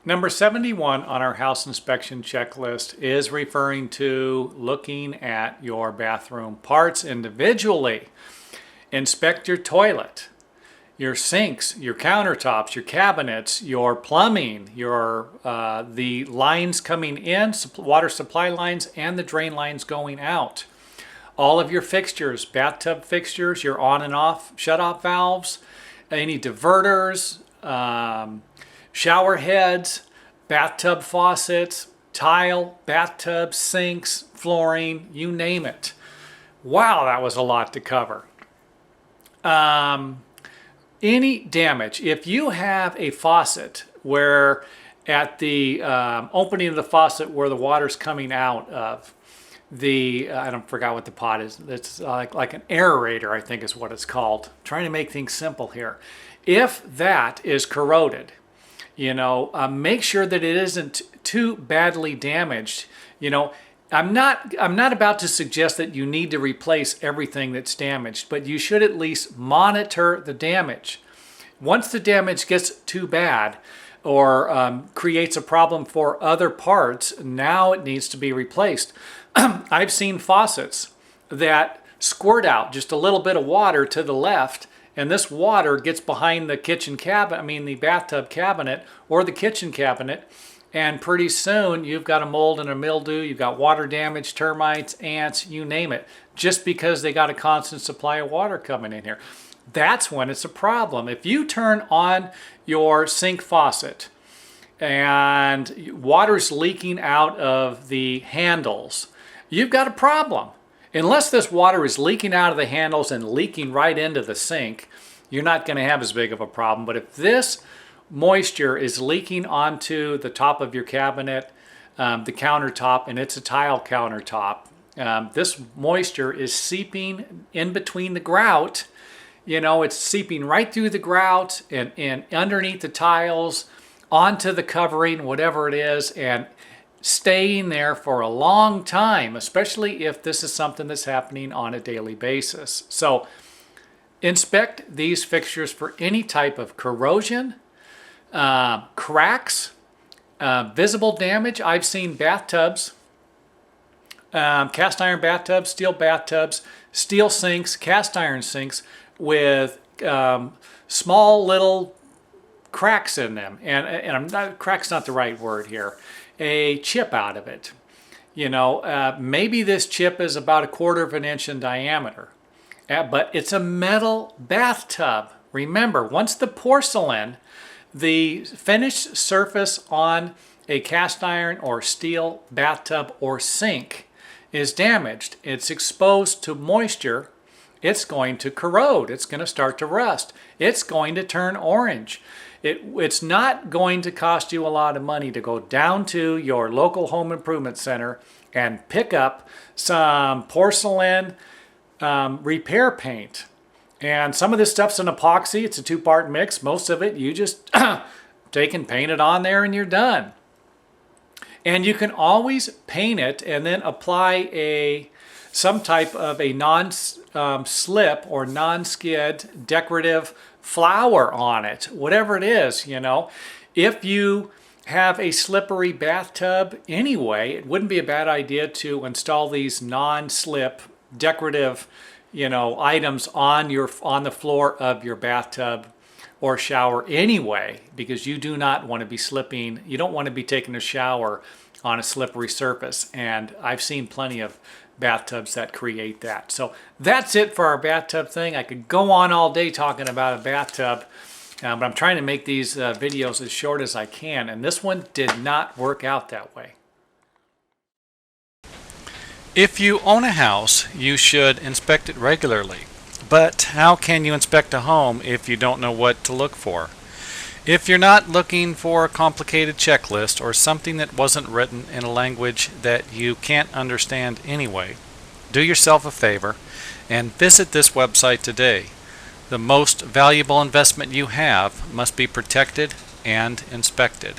Number 71 on our house inspection checklist is referring to looking at your bathroom parts individually. Inspect your toilet, your sinks, your countertops, your cabinets, your plumbing, your the lines coming in, water supply lines, and the drain lines going out. All of your fixtures, bathtub fixtures, your on and off shut-off valves, any diverters, shower heads, bathtub faucets, tile, bathtub, sinks, flooring, you name it. Wow, that was a lot to cover. Any damage, if you have a faucet where at the opening of the faucet where the water's coming out of, I don't forget what the pot is. It's like an aerator, I think is what it's called. I'm trying to make things simple here. If that is corroded, make sure that it isn't too badly damaged. I'm not about to suggest that you need to replace everything that's damaged, but you should at least monitor the damage. Once the damage gets too bad or creates a problem for other parts, now it needs to be replaced. I've seen faucets that squirt out just a little bit of water to the left, and this water gets behind the kitchen cabinet, the bathtub cabinet or the kitchen cabinet, and pretty soon you've got a mold and a mildew, you've got water damage, termites, ants, you name it, just because they got a constant supply of water coming in here. That's when it's a problem. If you turn on your sink faucet and water's leaking out of the handles, you've got a problem. Unless this water is leaking out of the handles and leaking right into the sink, you're not going to have as big of a problem. But if this moisture is leaking onto the top of your cabinet, the countertop, and it's a tile countertop, this moisture is seeping in between the grout. It's seeping right through the grout and underneath the tiles, onto the covering, whatever it is, and staying there for a long time, especially if this is something that's happening on a daily basis. So inspect these fixtures for any type of corrosion, cracks, visible damage. I've seen bathtubs, cast iron bathtubs, steel sinks, cast iron sinks with small little cracks in them, and crack's not the right word here, a chip out of it. Maybe this chip is about 1/4 of an inch in diameter, but it's a metal bathtub. Remember, once the porcelain, the finished surface on a cast iron or steel bathtub or sink is damaged, it's exposed to moisture, it's going to corrode, it's going to start to rust, it's going to turn orange. It's not going to cost you a lot of money to go down to your local home improvement center and pick up some porcelain repair paint. And some of this stuff's an epoxy. It's a 2-part mix. Most of it you just take and paint it on there and you're done. And you can always paint it and then apply some type of a non-slip or non-skid decorative flower on it, whatever it is. If you have a slippery bathtub anyway, it wouldn't be a bad idea to install these non-slip decorative items on the floor of your bathtub or shower anyway, because you do not want to be slipping. You don't want to be taking a shower on a slippery surface, and I've seen plenty of bathtubs that create that. So that's it for our bathtub thing. I could go on all day talking about a bathtub, but I'm trying to make these videos as short as I can, and this one did not work out that way. If you own a house, you should inspect it regularly. But how can you inspect a home if you don't know what to look for? If you're not looking for a complicated checklist or something that wasn't written in a language that you can't understand anyway, do yourself a favor and visit this website today. The most valuable investment you have must be protected and inspected.